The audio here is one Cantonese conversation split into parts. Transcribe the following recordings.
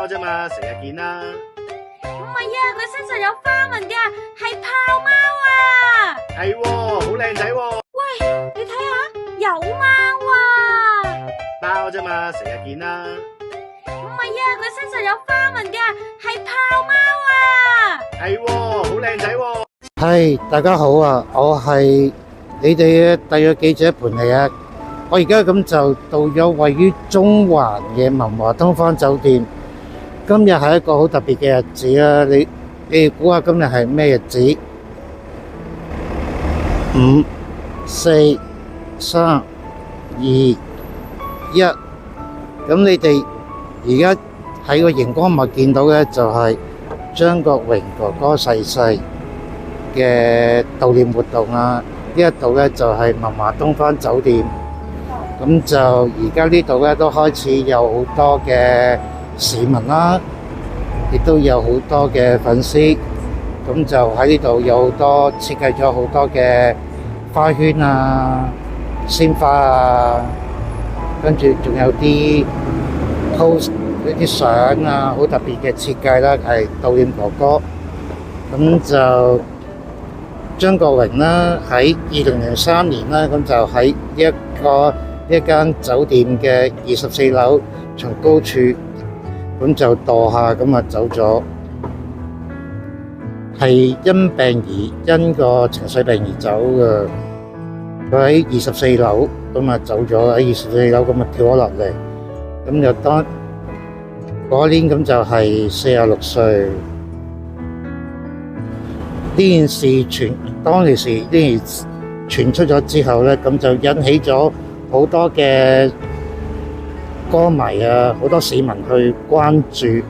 包啫嘛，成日見啦。唔係啊，佢身上有花紋㗎，係豹貓啊！係喎，好靚仔喎。喂，你睇下，有貓啊！包啫嘛，成日見啦。唔係啊，佢身上有花紋㗎，係豹貓啊！係喎，好靚仔喎。係，大家好啊！我係你哋嘅特約記者盤嚟啊！我而家咁就到咗位於中環嘅文華東方酒店。今日係一個好特別嘅日子啊！你哋估下今日係咩日子？5、4、3、2、1。咁你哋而家喺個熒光幕見到嘅就係張國榮哥哥逝世嘅悼念活動啊！呢一度咧就係文華東方酒店，咁就而家呢度咧都開始有好多嘅市民啦，亦都有好多嘅粉絲，咁就喺呢度有好多設計咗好多嘅花圈啊、鮮花啊，跟住仲有啲 pose 呢啲相啊，好特別嘅設計啦，係悼念哥哥，咁就。張國榮啦，喺2003年啦，咁就喺一間酒店嘅24樓從高處咁就墮下，咁啊走咗，係因病因個情緒病而走嘅。佢喺24樓咁啊走咗，喺24樓咁啊跳咗落嚟，咁就當嗰年咁就係46歲。呢件事當其時呢件事傳出咗之後咧，咁就引起咗好多嘅歌迷啊，好多市民去關注。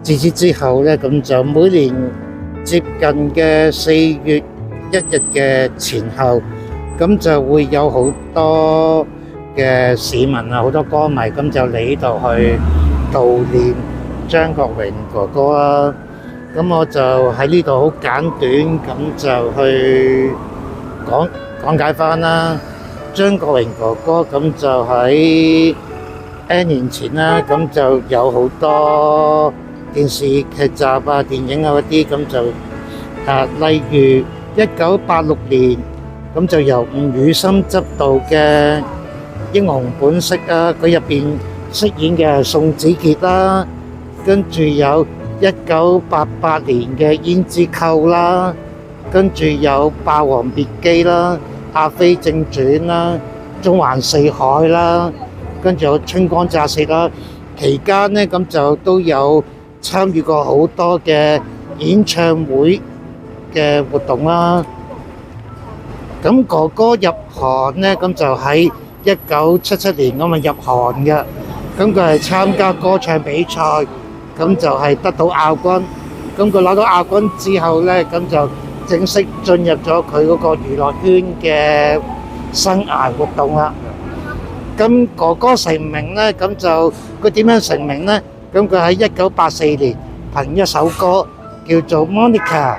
自此之後咧，咁就每年接近嘅4月1日嘅前後，咁就會有好多嘅市民啊，好多歌迷咁就嚟呢度去悼念張國榮哥哥啦。咁我就喺呢度好簡短咁就去講解返啦。張國榮哥哥咁就喺 N 年前啦，咁就有好多電視劇集啊、電影啊嗰啲，咁就例如1986年咁就由吳宇森執導嘅《英雄本色》啊，佢入邊飾演嘅係宋子傑啦，跟住有1988年嘅《胭脂扣》啦，跟住有《霸王別姬》啦，《阿飛正傳》啦，《縱橫四海》啦，跟住有《春光乍泄》啦。期間呢，咁就都有參與過好多嘅演唱會嘅活動啦。咁哥哥入行呢，咁就喺1977年咁啊入行嘅。咁佢係參加歌唱比賽。咁就係得到亞軍，咁佢攞到亞軍之後呢，咁就正式進入咗佢嗰個娛樂圈嘅生涯活動啦。咁哥哥成名呢，咁就佢點樣成名呢？咁佢喺1984年憑一首歌叫做《Monica》，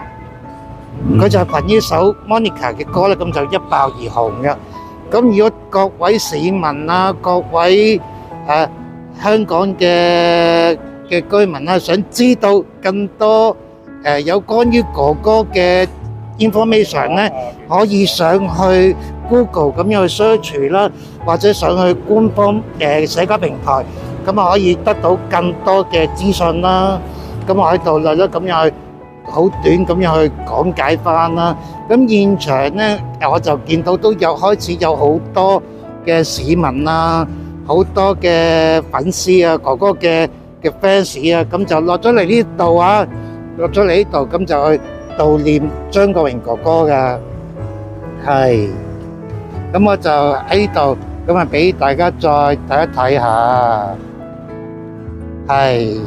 佢就係憑呢首《Monica》嘅歌呢，咁就一爆而紅嘅。咁如果各位市民啊，各位香港嘅居民啊，想知道更多有關於哥哥嘅 information 咧，可以上去 Google 咁樣去 search 啦，或者上去官方社交平台，咁啊可以得到更多嘅資訊啦。咁我喺度略略咁樣去好短咁樣去講解翻啦。咁現場咧，我就見到都有開始有好多嘅市民啊，好多嘅粉絲啊，哥哥嘅fans 啊，咁就落咗嚟呢度啊，落咗嚟呢度，咁就去悼念張國榮哥哥噶，係，咁我就喺呢度，咁啊俾大家再睇一睇下，係，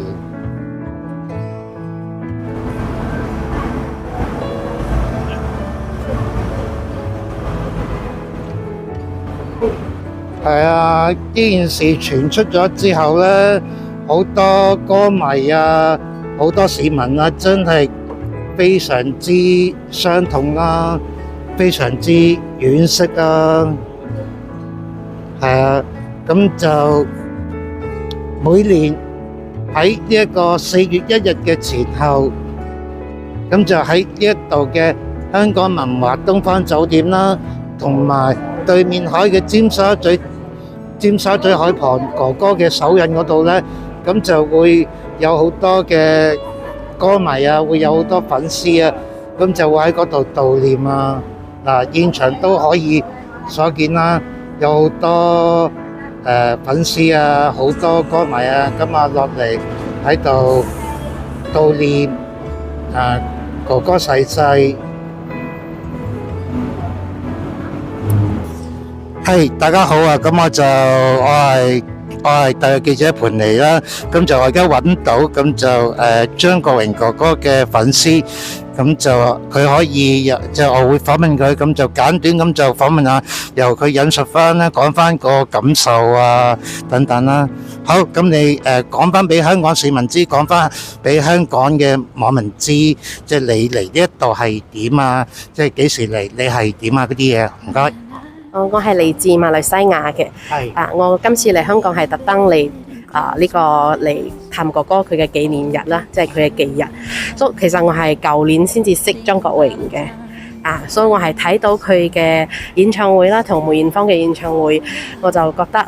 係啊，呢件事傳出咗之後咧，好多歌迷啊，好多市民啊，真係非常之傷痛啦，非常之惋惜啊，係啊，咁就每年喺呢一個4月1日嘅前後，咁就喺呢一度嘅香港文華東方酒店啦，同埋對面海嘅尖沙咀海旁哥哥嘅手印嗰度呢，咁就會有好多嘅歌迷啊，會有好多粉絲啊，咁就會喺嗰度悼念啊。嗱，現場都可以所見啦，有好多粉絲啊，好多歌迷啊，咁啊落嚟喺度悼念哥哥逝世。係，大家好啊！咁我係特約記者盤尼啦。咁就我而家揾到，咁就張國榮哥哥嘅粉絲，咁就佢可以就我會訪問佢，咁就簡短咁就訪問下，由佢引述翻啦，講翻個感受啊等等啦。好，咁你講翻俾香港市民知，講翻俾香港嘅網民知，即係你嚟呢一度係點啊？即係幾時嚟？你係點啊？嗰啲嘢，唔該。我係嚟自馬來西亞嘅。係。我今次嚟香港係特登嚟嚟探哥哥佢嘅紀念日啦，即係佢嘅忌日。所以其實我係舊年先至識張國榮嘅。所以我係睇到佢嘅演唱會啦，同梅艷芳嘅演唱會，我就覺得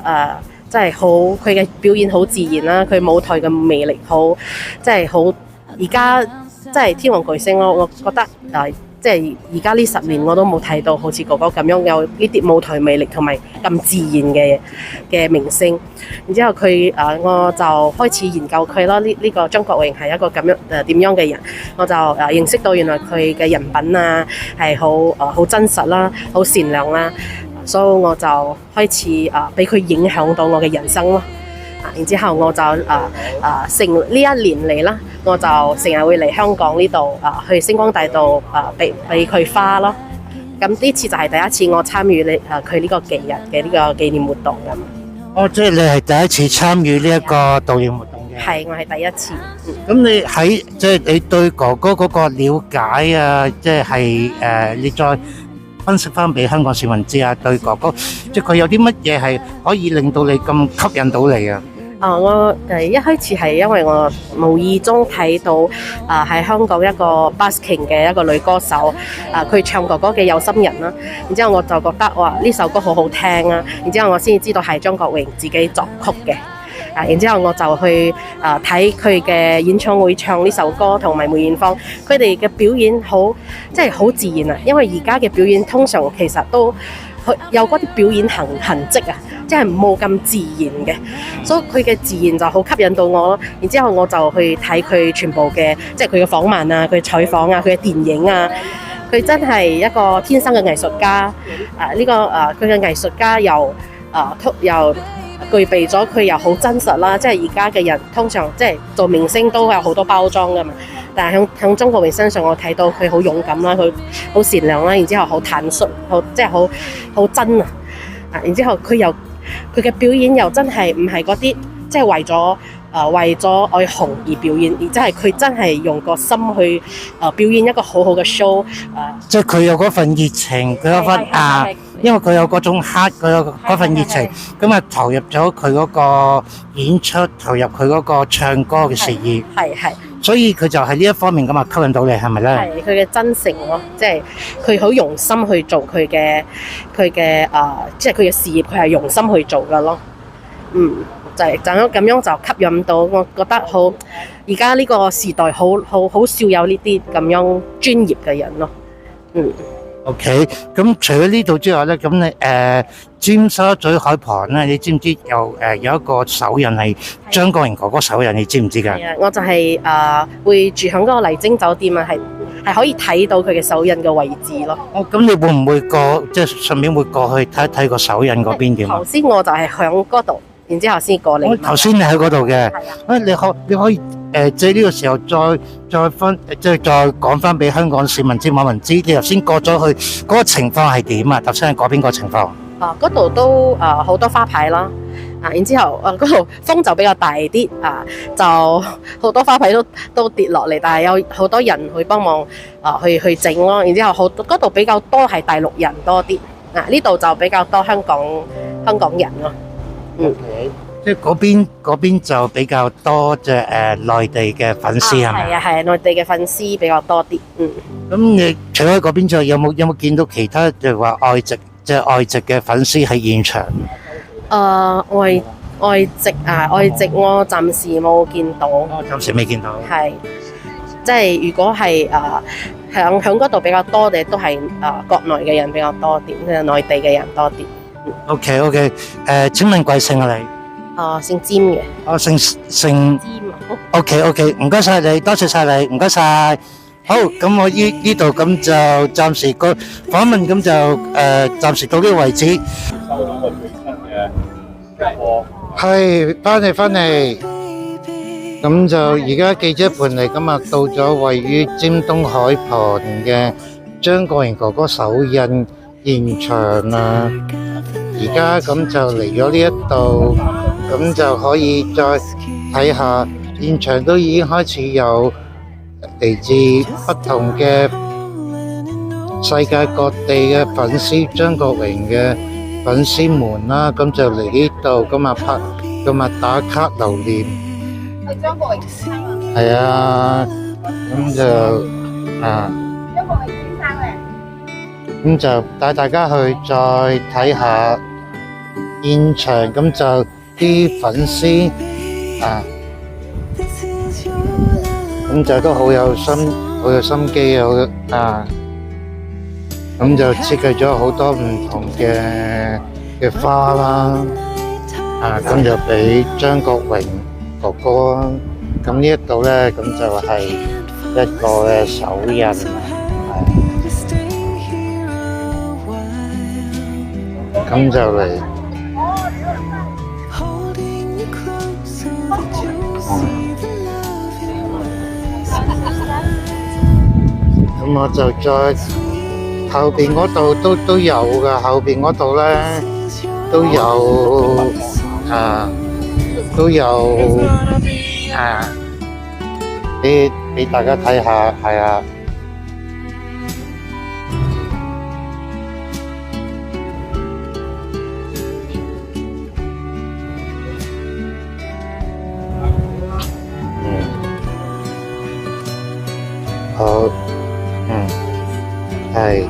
真係好，佢嘅表演好自然啦，佢舞台嘅魅力好，即係好而家即係天王巨星咯。我覺得即係而家呢10年我都冇睇到好似哥哥咁樣有呢啲舞台魅力同埋咁自然嘅明星。然之後佢我就開始研究佢咯。呢個張國榮係一個咁樣點樣嘅人，我就認識到原來佢嘅人品啊係好真實啦，好善良啦，所以我就開始俾佢影響到我嘅人生咯。然之後我就成呢一年嚟啦，我就成日會嚟香港呢度去星光大道俾佢花咯。咁呢次就係第一次我參與佢呢個忌日嘅呢個紀念活動咁。哦，即係你係第一次參與呢一個悼念活動嘅？係，我係第一次。咁你喺即係你對哥哥嗰個了解啊，即係你再分析翻俾香港市民知啊，對哥哥，即係佢有啲乜嘢係可以令到你咁吸引到你啊？我一開始係因為我無意中睇到喺香港一個 busking 嘅一個女歌手，佢唱哥哥嘅有心人啦，然之後我就覺得哇呢首歌好好聽啊，然之後我先至知道係張國榮自己作曲嘅。然之後我就去睇佢嘅演唱會唱呢首歌，同埋梅艷芳佢哋嘅表演即係好自然啊！因為而家嘅表演通常其實都有嗰啲表演痕跡啊，即係冇咁自然嘅，所以佢嘅自然就好吸引到我咯。然之後我就去睇佢全部嘅，即係佢嘅訪問啊、佢採訪啊、佢嘅電影啊，佢真係一個天生嘅藝術家。佢嘅藝術家又具備咗佢又好真實啦，即係而家嘅人通常即係做明星都有好多包裝噶嘛，但係響張國榮身上我睇到佢好勇敢啦，佢好善良啦，然之後好坦率，即係好真啊！然之後佢嘅表演又真係唔係嗰啲即係為咗愛紅而表演，而即係佢真係用個心去表演一個好好嘅 show。即係佢有嗰份熱情，佢有份因為佢有嗰種黑，佢有嗰份熱情，咁啊投入咗佢嗰個演出，投入佢嗰個唱歌嘅事業。係，所以佢就係呢一方面咁啊吸引到你，係咪咧？係佢嘅真誠咯，即係佢好用心去做佢嘅即係佢嘅事業，佢係用心去做噶咯。就係咁樣就吸引到我，覺得好而家呢個時代好少有呢啲咁樣專業嘅人咯。OK， 咁除咗呢度之外咧，咁你尖沙咀海旁咧，你知唔知有一個手印係張國榮哥哥手印？你知唔知㗎？係啊，我就係會住響嗰個麗晶酒店啊，係可以睇到佢嘅手印嘅位置咯。咁你會唔會即係順便會過去睇一睇個手印嗰邊點啊？頭先我就係響嗰度，然之後先過嚟。頭先你喺嗰度嘅，你可以借呢個時候再講翻俾香港市民知、網民知，你頭先過咗去嗰個情況係點啊？頭先喺嗰邊個情況？嗰度都好多花牌啦，然之後嗰度風就比較大啲，就好多花牌都跌落嚟，但係有好多人去幫忙去整咯。然之後嗰度比較多係大陸人多啲，呢度就比較多香港人咯。Okay. 即係嗰邊就比較多內地嘅粉絲係咪？係啊係啊，內地嘅粉絲比較多啲。咁你除咗嗰邊之外，有冇見到其他就係話外籍嘅粉絲喺現場？外籍我暫時冇見到。暫時未見到。係，即係如果係響嗰度比較多嘅，都係國內嘅人比較多啲，即係內地嘅人多啲。OK， 請問貴姓啊你？姓詹嘅。姓詹啊。OK， 唔該晒你，多謝晒你，唔該晒。好，咁我呢度咁就暫時個訪問咁就暫時到呢個位置。收到個最新嘅係翻嚟，咁就而家記者盤嚟，今日到咗位於尖東海旁嘅張國榮哥哥首映現場啦。而家咁就嚟咗呢一度，咁就可以再睇下現場都已經開始有嚟自不同嘅世界各地嘅粉絲，張國榮嘅粉絲們啦，咁就嚟呢度咁啊咁啊打卡留念。係張國榮先生。係啊，咁就張國榮先生咧。咁就帶大家去再睇下現場，咁就啲粉絲咁就都好有心機咁就設計咗好多唔同嘅花啦，咁就俾張國榮哥哥，咁呢一度咧，咁就係一個嘅手印，咁就嚟。咁我就再後邊嗰度都有㗎，後邊嗰度咧都有俾大家睇下，係啊。好。係，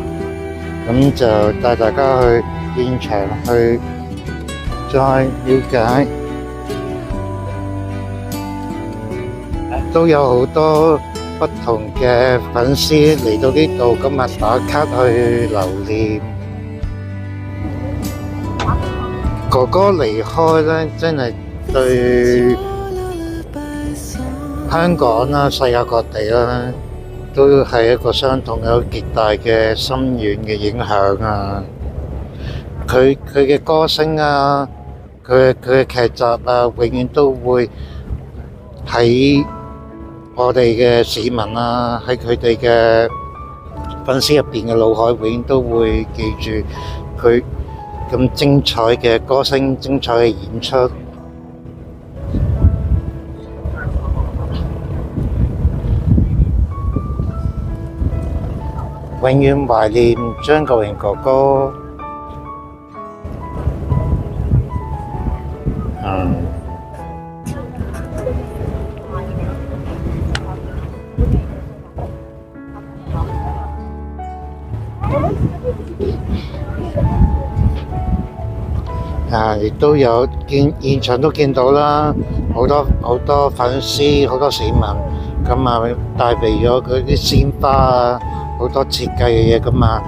咁就帶大家去現場去再了解，都有好多不同嘅粉絲嚟到呢度，今日打卡去留念。哥哥離開咧，真係對香港啦、世界各地啦，都係一個相同有極大嘅深遠嘅影響啊！佢嘅歌聲啊，佢嘅劇集啊，永遠都會喺我哋嘅市民啊，喺佢哋嘅粉絲入邊嘅腦海，永遠都會記住佢咁精彩嘅歌聲、精彩嘅演出。永遠懷念張國榮哥哥。亦都有現場都見到啦，好多粉絲、好多市民咁啊，帶備咗佢啲鮮花啊，好多設計嘅嘢咁啊，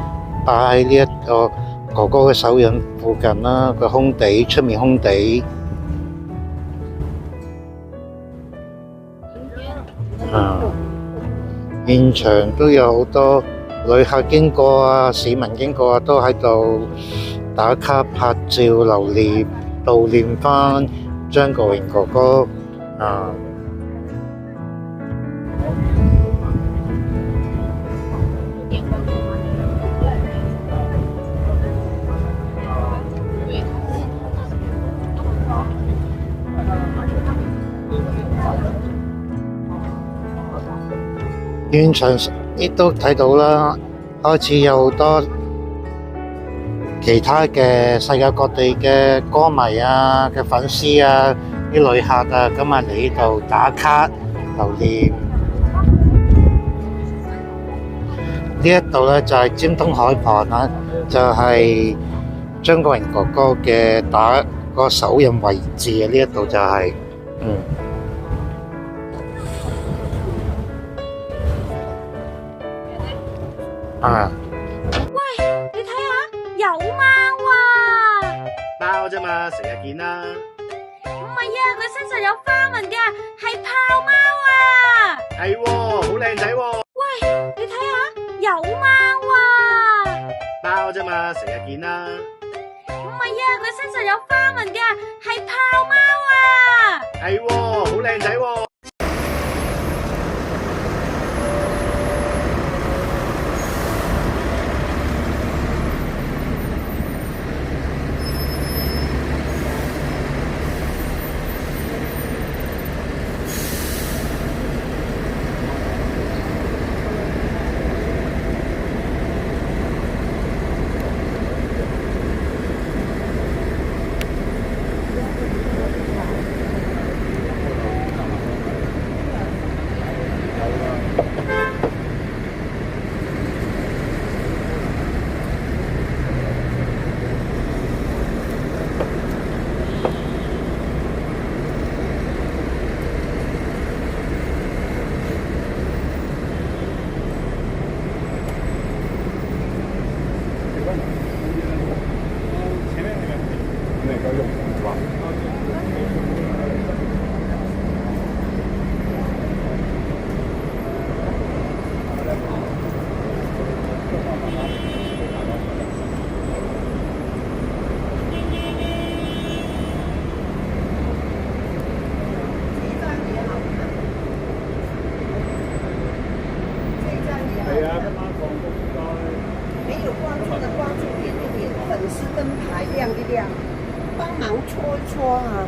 擺喺呢一個哥哥嘅手印附近啦，個空地出面空地。現場都有好多旅客經過啊，市民經過啊，都喺度打卡拍照留念，悼念返張國榮哥哥啊！現場亦都睇到啦，開始有好多其他嘅世界各地嘅歌迷啊、嘅粉絲啊、啲旅客啊，咁啊嚟呢度打卡留念。呢一度咧就係尖東海旁啦，就係張國榮哥哥嘅打個手印位置啊！呢一度就係喂，你睇下有貓啊！貓啫嘛，成日見啦。唔係啊，佢身上有花紋㗎，係豹貓啊！係喎，好靚仔喎。喂，你睇下有貓啊！貓啫嘛，成日見啦。唔係啊，佢身上有花紋㗎，係豹貓啊！係喎，好靚仔喎。没有关注的关注点一点，粉丝灯牌亮一亮，帮忙戳一戳啊！